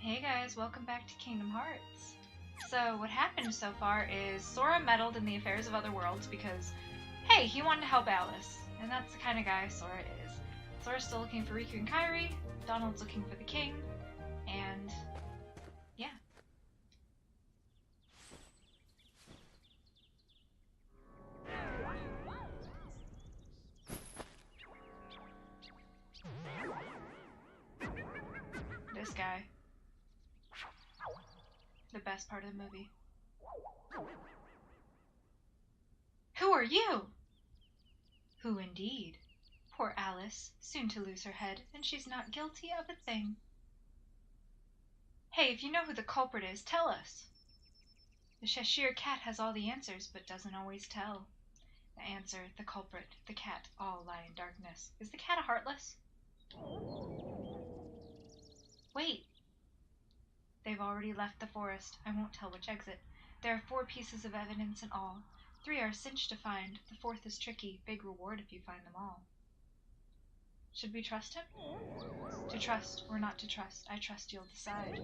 Hey guys, welcome back to Kingdom Hearts. So what happened so far is Sora meddled in the affairs of other worlds because, hey, he wanted to help Alice. And that's the kind of guy Sora is. Sora's still looking for Riku and Kairi, Donald's looking for the king, and yeah. This guy. The best part of the movie. Who are you? Who indeed? Poor Alice, soon to lose her head, and she's not guilty of a thing. Hey, if you know who the culprit is, tell us. The Cheshire cat has all the answers, but doesn't always tell. The answer, the culprit, the cat, all lie in darkness. Is the cat a Heartless? Wait. They've already left the forest. I won't tell which exit. There are 4 pieces of evidence in all. 3 are cinched to find. The 4th is tricky. Big reward if you find them all. Should we trust him? To trust or not to trust, I trust you'll decide.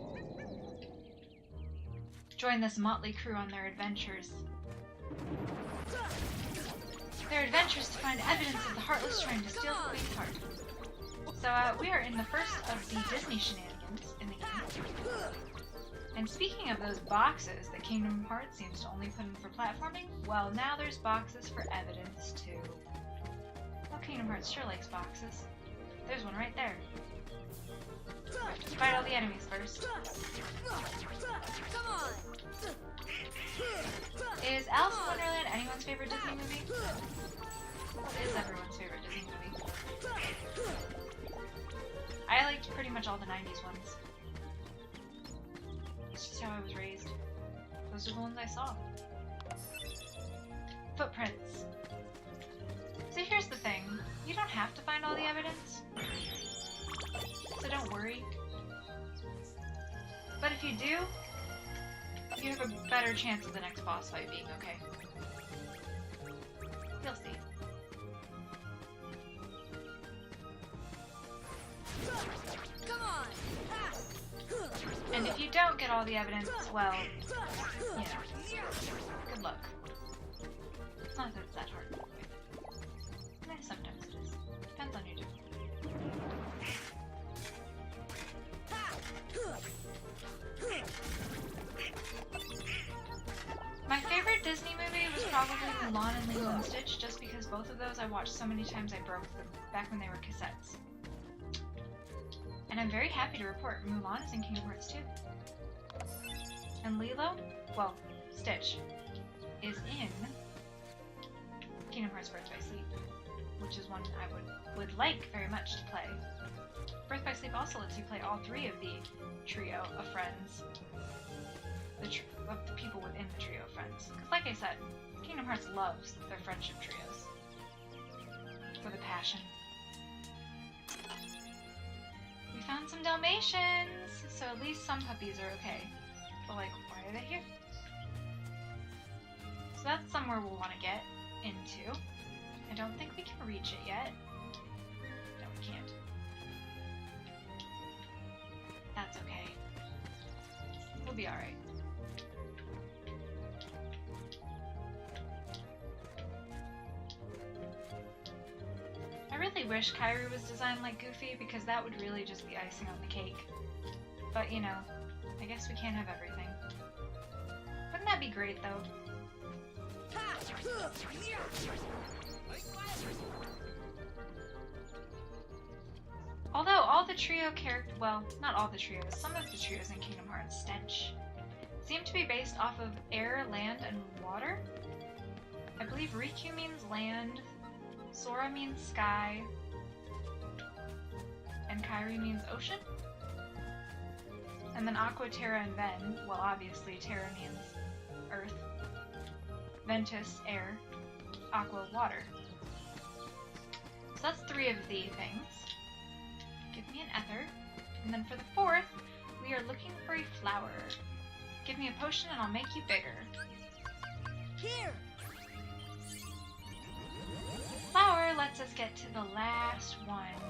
Join this motley crew on their adventures. Their adventures to find evidence of the Heartless trying to steal the Queen's heart. So we are in the first of the Disney shenanigans in the game. And speaking of those boxes that Kingdom Hearts seems to only put in for platforming, well, now there's boxes for evidence too. Well, Kingdom Hearts sure likes boxes. There's one right there. We have to fight all the enemies first. Come on. Is Alice in Wonderland anyone's favorite Disney movie? What is everyone's favorite Disney movie? I liked pretty much all the 90s ones. It's just how I was raised. Those are the ones I saw. Footprints. So here's the thing. You don't have to find all the evidence. So don't worry. But if you do, you have a better chance of the next boss fight being okay. You'll see. Come on. And if you don't get all the evidence, well, you know, good luck. Not that it's that hard. Sometimes it is. Depends on your My favorite Disney movie was probably Mulan and Lilo and Stitch, just because both of those I watched so many times I broke them, back when they were cassettes. And I'm very happy to report Mulan is in Kingdom Hearts 2. And Lilo, well, Stitch, is in Kingdom Hearts Birth by Sleep, which is one I would like very much to play. Birth by Sleep also lets you play all 3 of the trio of friends, of the people within the trio of friends. Because like I said, Kingdom Hearts loves their friendship trios for the passion. We found some Dalmatians, so at least some puppies are okay. But like, why are they here? So that's somewhere we'll want to get into. I don't think we can reach it yet. No, we can't. That's okay. We'll be alright. I really wish Kairi was designed like Goofy, because that would really just be icing on the cake. But, you know, I guess we can't have everything. Wouldn't that be great, though? Although all the trio characters, well, not all the trios, some of the trios in Kingdom Hearts Stench seem to be based off of air, land, and water. I believe Riku means land, Sora means sky, and Kairi means ocean. And then Aqua, Terra, and Ven, well obviously Terra means earth, Ventus, air, Aqua, water. So that's 3 of the things. Give me an ether. And then for the 4th, we are looking for a flower. Give me a potion and I'll make you bigger. Here. Flower lets us get to the last one.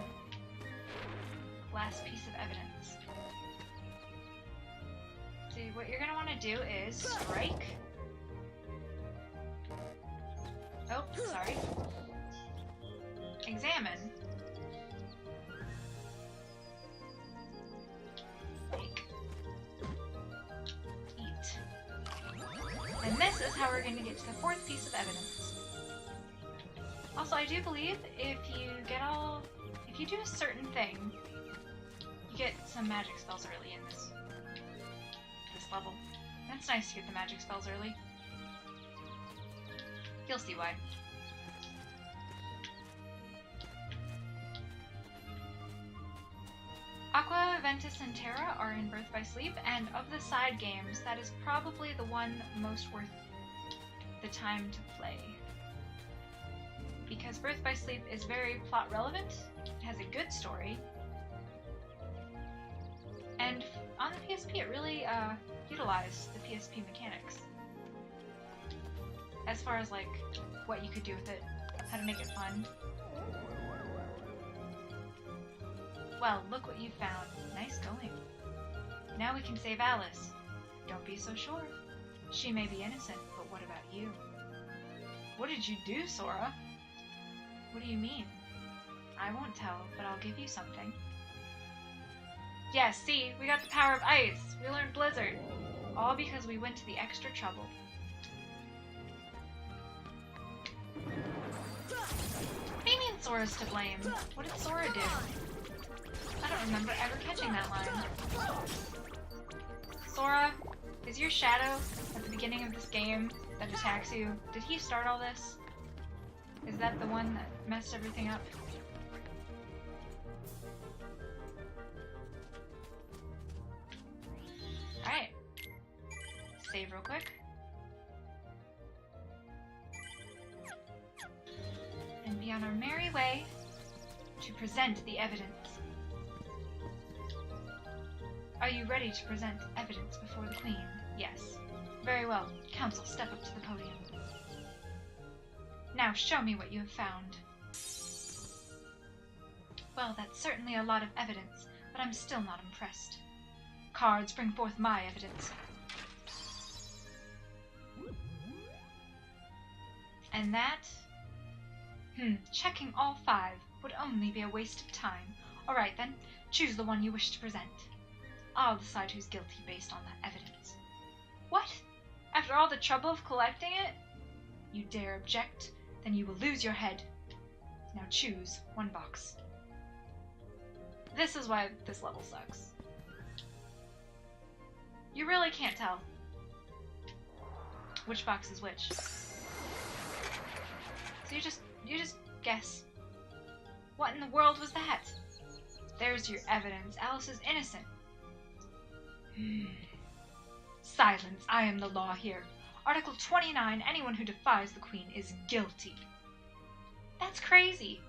Last piece of evidence. see, what you're gonna want to do is strike. Oh, sorry. Examine. Bake. Eat. And this is how we're going to get to the fourth piece of evidence. Also, I do believe if you do a certain thing, you get some magic spells early in this level. And it's nice to get the magic spells early. You'll see why. Aqua, Ventus, and Terra are in Birth by Sleep, and of the side games, that is probably the one most worth the time to play. Because Birth by Sleep is very plot relevant, it has a good story, and on the PSP it really utilized the PSP mechanics. As far as like what you could do with it, how to make it fun. Well, look what you found. Nice going. Now we can save Alice. Don't be so sure. She may be innocent, but what about you? What did you do, Sora? What do you mean? I won't tell, but I'll give you something. Yes, see, we got the power of ice. We learned Blizzard. All because we went to the extra trouble. What do you mean Sora's to blame? What did Sora do? I don't remember ever catching that line. Sora, is your shadow at the beginning of this game that attacks you, did he start all this? Is that the one that messed everything up? Alright. Save real quick. And be on our merry way to present the evidence. Are you ready to present evidence before the Queen? Yes. Very well. Council, step up to the podium. Now show me what you have found. Well, that's certainly a lot of evidence, but I'm still not impressed. Cards, bring forth my evidence. And that? Checking all 5 would only be a waste of time. Alright then, choose the one you wish to present. I'll decide who's guilty based on that evidence. What? After all the trouble of collecting it? You dare object? Then you will lose your head. Now choose one box. This is why this level sucks. You really can't tell which box is which. So you just guess. What in the world was that? There's your evidence. Alice is innocent. Silence. I am the law here. Article 29, anyone who defies the Queen is guilty. That's crazy.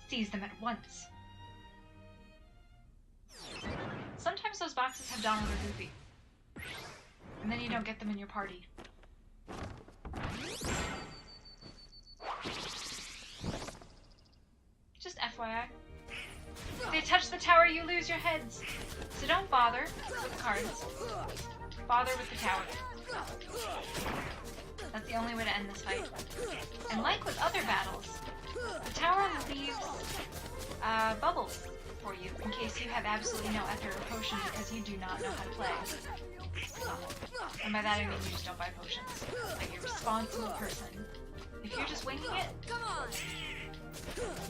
Seize them at once. Sometimes those boxes have Donald or Goofy. And then you don't get them in your party. Just FYI. If they touch the tower, you lose your heads. So don't bother with the cards. Bother with the tower. That's the only way to end this fight. And like with other battles, the tower leaves bubbles for you in case you have absolutely no ether or potion because you do not know how to play. And by that I mean you just don't buy potions. Like you're a responsible person. If you're just winging it,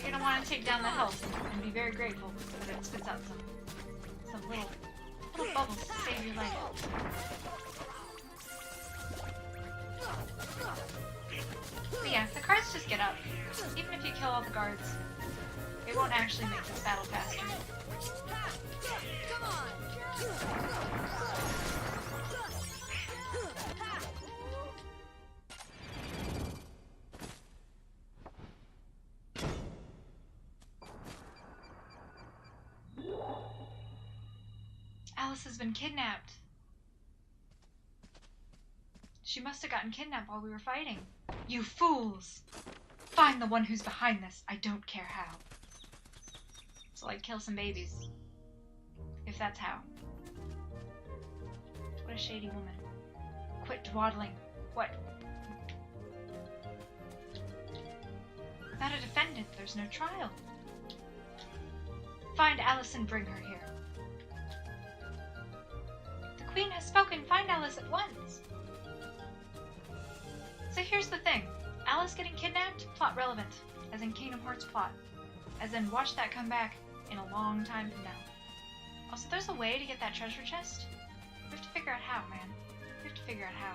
you're gonna want to take down the health and be very grateful that it spits out some little bubbles to save your life. But yeah, the cards just get up. Even if you kill all the guards, it won't actually make this battle faster. Come on! Alice has been kidnapped. She must have gotten kidnapped while we were fighting. You fools! Find the one who's behind this. I don't care how. So like kill some babies. If that's how. What a shady woman. Quit dwaddling. What? Without a defendant, there's no trial. Find Alice and bring her here. The Queen has spoken. Find Alice at once. So here's the thing. Alice getting kidnapped? Plot relevant. As in Kingdom Hearts plot. As in watch that come back in a long time from now. Also, there's a way to get that treasure chest. We have to figure out how, man. We have to figure out how.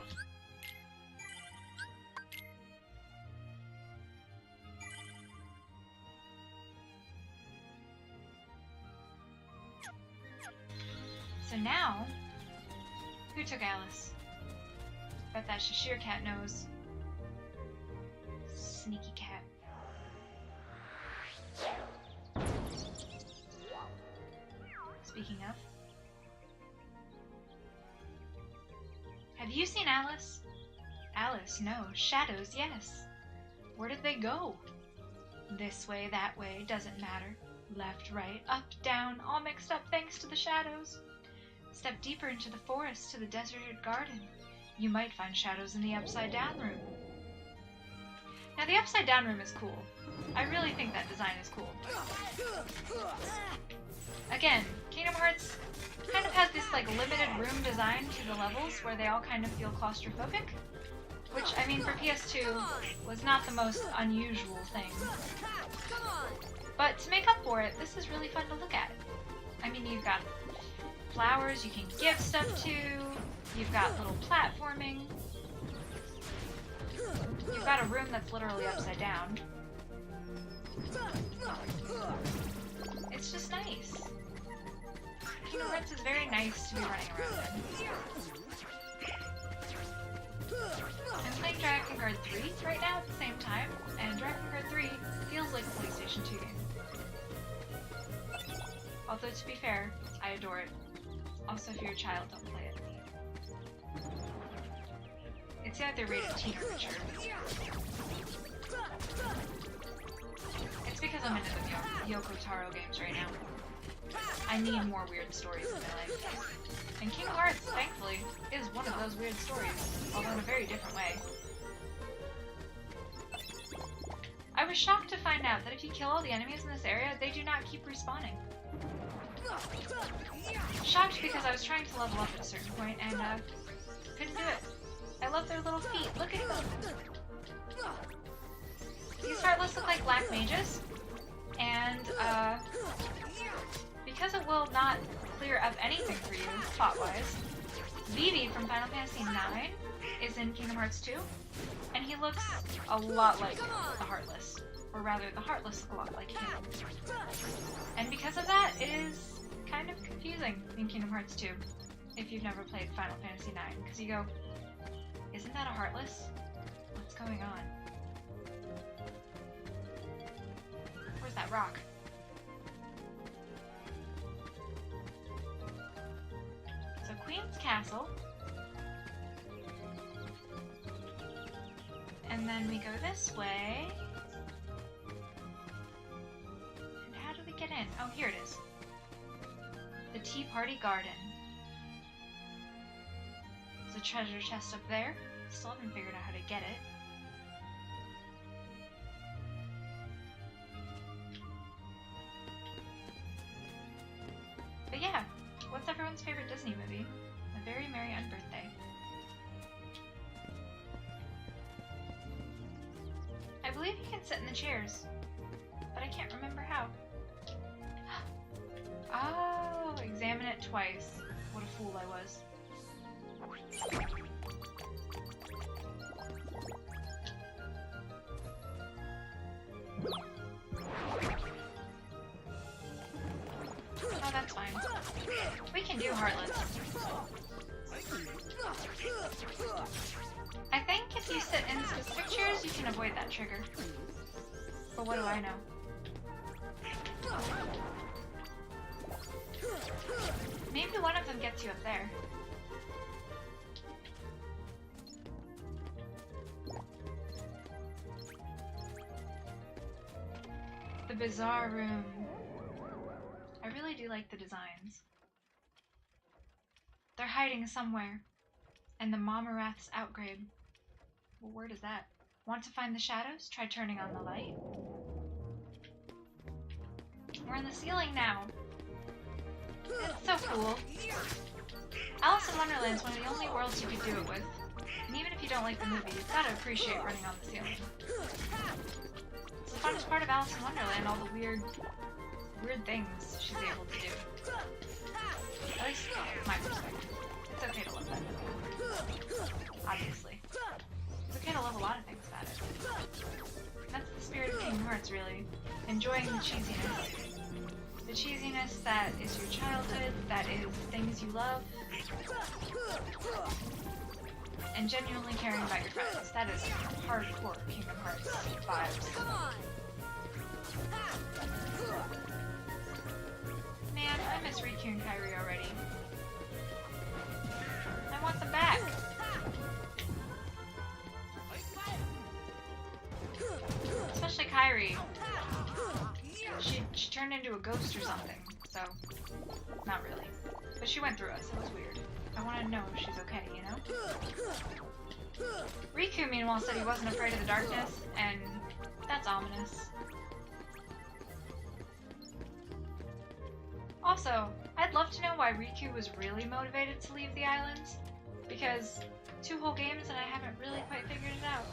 So now, who took Alice? Bet that Cheshire cat knows. Sneaky cat. Speaking of, have you seen Alice? Alice, no. Shadows, yes. Where did they go? This way, that way, doesn't matter. Left, right, up, down, all mixed up thanks to the shadows. Step deeper into the forest to the deserted garden. You might find shadows in the upside down room. Now the upside down room is cool. I really think that design is cool. Again, Kingdom Hearts kind of has this like limited room design to the levels where they all kind of feel claustrophobic. Which, I mean, for PS2 was not the most unusual thing. But to make up for it, this is really fun to look at. I mean, you've got flowers you can give stuff to, you've got little platforming, you've got a room that's literally upside down. It's just nice. Kingdom Hearts is very nice to be running around in. I'm playing Directive 3 right now at the same time, and Directive 3 feels like a PlayStation 2 game. Although, to be fair, I adore it. Also, if you're a child, don't play it. It's either rated teen or mature. It's because I'm into the Yoko Taro games right now. I need more weird stories in my life. And Kingdom Hearts, thankfully, is one of those weird stories, although in a very different way. I was shocked to find out that if you kill all the enemies in this area, they do not keep respawning. Shocked because I was trying to level up at a certain point and couldn't do it. I love their little feet. Look at them. These Heartless look like black mages, and because it will not clear up anything for you plot-wise, Vivi from Final Fantasy IX is in Kingdom Hearts 2, and he looks a lot like the Heartless, or rather, the Heartless look a lot like him. And because of that, it is kind of confusing in Kingdom Hearts 2, if you've never played Final Fantasy IX, because you go, isn't that a Heartless? What's going on? Where's that rock? So Queen's Castle, and then we go this way, and how do we get in? Oh, here it is. The Tea Party Garden. There's a treasure chest up there. Still haven't figured out how to get it. But yeah, what's everyone's favorite Disney movie? A Very Merry Unbirthday. I believe you can sit in the chairs, but I can't remember how. Oh, examine it twice. What a fool I was. Oh, that's fine. We can do Heartless. I think if you sit in specific chairs, you can avoid that trigger. But what do I know? Maybe one of them gets you up there. The Bizarre Room. I really do like the designs. They're hiding somewhere. And the Momarath's outgrade. What word is that? Want to find the shadows? Try turning on the light. We're in the ceiling now. It's so cool. Alice in Wonderland is one of the only worlds you could do it with. And even if you don't like the movie, you've got to appreciate running on the ceiling. It's the funnest part of Alice in Wonderland, all the weird things she's able to do. At least from my perspective. It's okay to love that movie. Obviously. It's okay to love a lot of things about it. That's the spirit of Kingdom Hearts, really. Enjoying the cheesiness. The cheesiness that is your childhood, that is things you love. And genuinely caring about your friends. That is hardcore Kingdom Hearts vibes. Come on. Man, I miss Riku and Kairi already. I want them back. Especially Kairi. She turned into a ghost or something, so not really. But she went through us, it was weird. I want to know if she's okay, you know? Riku, meanwhile, said he wasn't afraid of the darkness, and that's ominous. Also, I'd love to know why Riku was really motivated to leave the islands, because 2 whole games and I haven't really quite figured it out.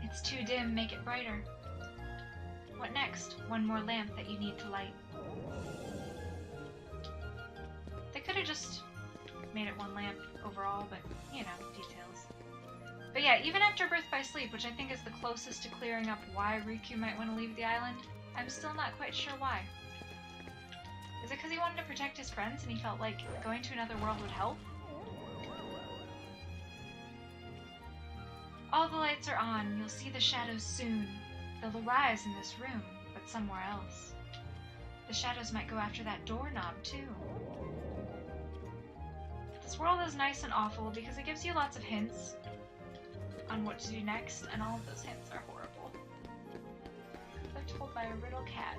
It's too dim, make it brighter. What next? One more lamp that you need to light. They could have just made it 1 lamp overall, but, you know, details. But yeah, even after Birth by Sleep, which I think is the closest to clearing up why Riku might want to leave the island, I'm still not quite sure why. Is it because he wanted to protect his friends and he felt like going to another world would help? All the lights are on. You'll see the shadows soon. They'll arise in this room, but somewhere else. The shadows might go after that doorknob, too. This world is nice and awful because it gives you lots of hints on what to do next, and all of those hints are horrible. They're told by a riddle cat.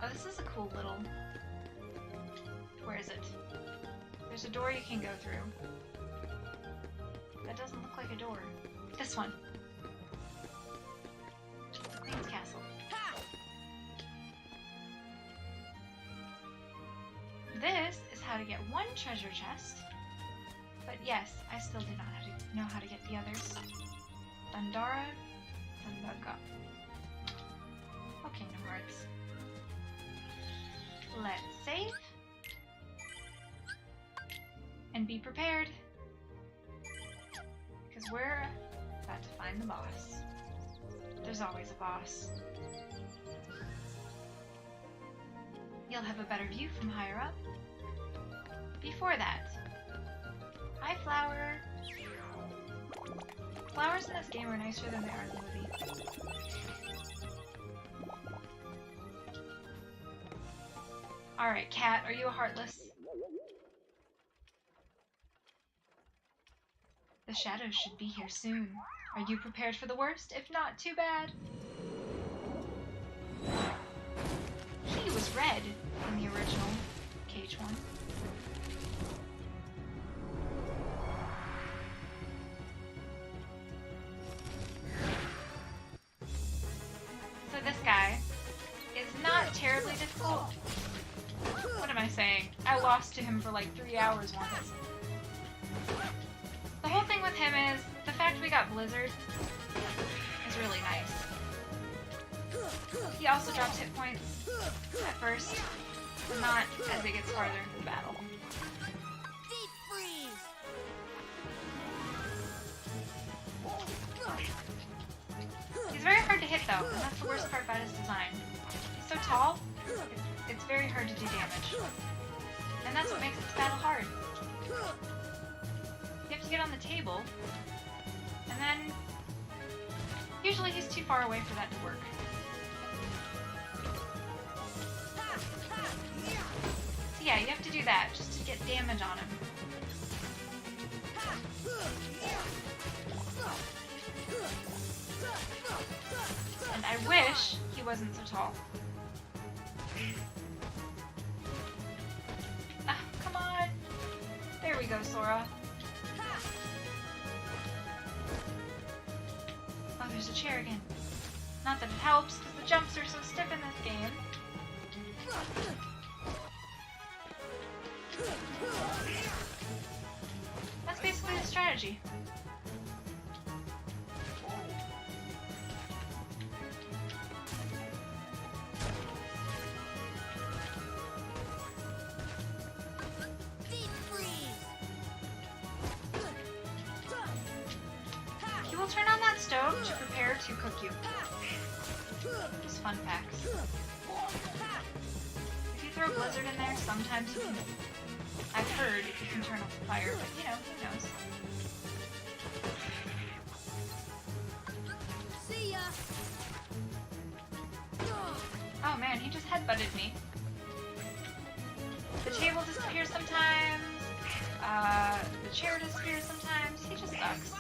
Oh, this is a cool little... Where is it? There's a door you can go through. That doesn't look like a door. This one. The Queen's Castle. This is how to get 1 treasure chest. But yes, I still do not know how to get the others. Thundara, Thundaga. Oh, Kingdom Hearts. Let's save. And be prepared. Because we're about to find the boss. There's always a boss. You'll have a better view from higher up. Before that, hi, Flower. Flowers in this game are nicer than they are in the movie. Alright, Cat, are you a Heartless? The shadows should be here soon. Are you prepared for the worst? If not, too bad. He was red in the original KH1. So this guy is not terribly difficult. What am I saying? I lost to him for like 3 hours once. The whole thing with him is, the fact we got Blizzard is really nice. He also drops hit points at first, but not as it gets farther into the battle. Deep freeze. He's very hard to hit though, and that's the worst part about his design. He's so tall, it's very hard to do damage. And that's what makes this battle hard. You have to get on the table, and then usually he's too far away for that to work. So yeah, you have to do that just to get damage on him. And I wish he wasn't so tall. we go, Sora. Oh, there's a chair again. Not that it helps, because the jumps are so stiff in this game. That's basically the strategy. He will turn on that stove to prepare to cook you. Just fun facts. If you throw Blizzard in there, sometimes you can. I've heard you can turn off the fire, but you know, who knows. See ya. Oh man, he just headbutted me. The table disappears sometimes. The chair disappears sometimes. He just sucks.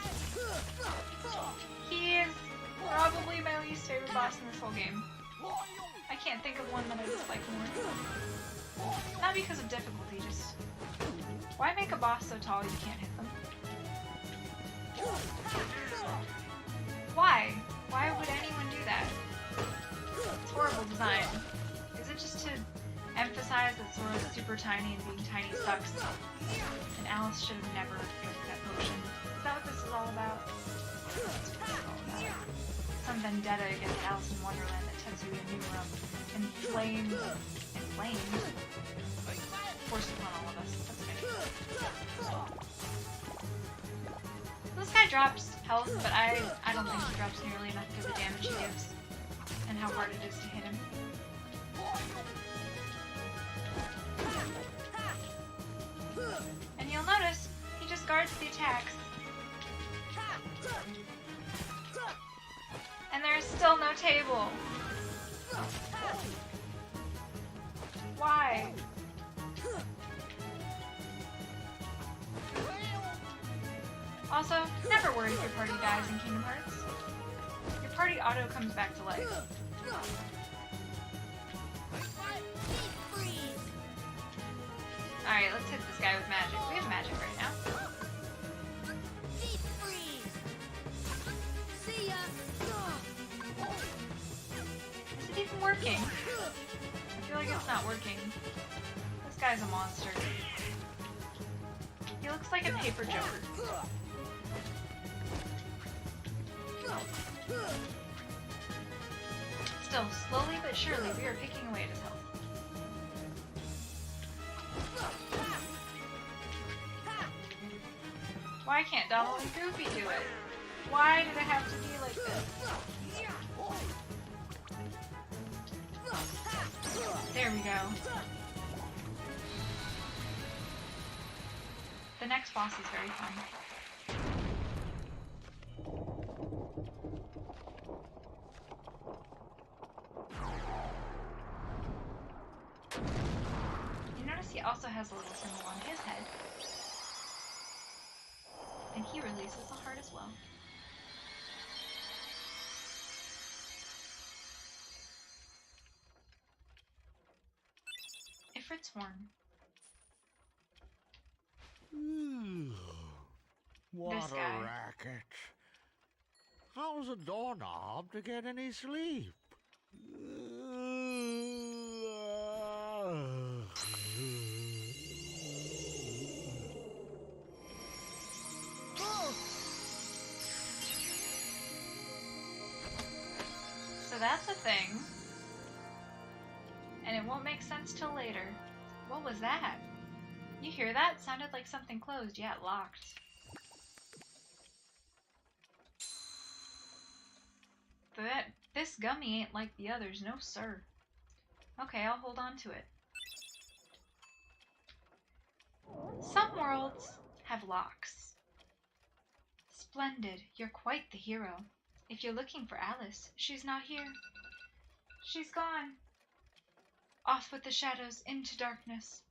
He is probably my least favorite boss in this whole game. I can't think of one that I dislike more. Not because of difficulty, just... Why make a boss so tall you can't hit them? Why? Why would anyone do that? It's horrible design. Is it just to emphasize that Sora's super tiny and being tiny sucks? And Alice should have never drank that potion. Is that what this is all about? That's what it's all about. Some vendetta against Alice in Wonderland that Tetsuya Nomura inflamed forced upon all of us. That's okay. This guy drops health, but I don't think he drops nearly enough for the damage he gives and how hard it is to hit him. And you'll notice he just guards the attacks. And there is still no table. Why? Also, never worry if your party dies in Kingdom Hearts. Your party auto comes back to life. Alright, let's hit this guy with magic. We have magic right now. Is it even working? I feel like it's not working. This guy's a monster. He looks like a paper Joker. Still, slowly but surely, we are picking away at his health. Why can't Donald and Goofy do it? Why do they have to be like this? There we go. The next boss is very fun. You notice he also has a little symbol on his head. And he releases the heart as well. Ifrit's horn. What This a guy. racket. How's a doorknob to get any sleep? So that's a thing. And it won't make sense till later. What was that? You hear that? Sounded like something closed. Yeah, it locked. But this gummy ain't like the others, no sir. Okay, I'll hold on to it. Some worlds have locks. Splendid, you're quite the hero. If you're looking for Alice, she's not here. She's gone. Off with the shadows, into darkness.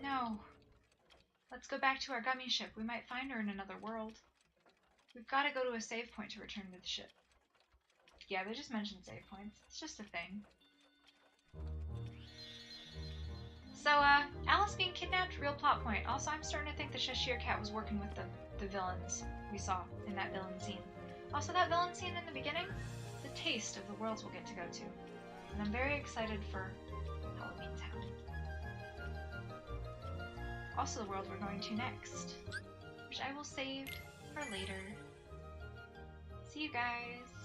No. Let's go back to our gummy ship. We might find her in another world. We've got to go to a save point to return to the ship. Yeah, they just mentioned save points. It's just a thing. So, Alice being kidnapped, real plot point. Also, I'm starting to think the Cheshire Cat was working with the villains we saw in that villain scene. Also, that villain scene in the beginning, the taste of the worlds we'll get to go to. And I'm very excited for Halloween Town. Also, the world we're going to next, which I will save for later. See you guys!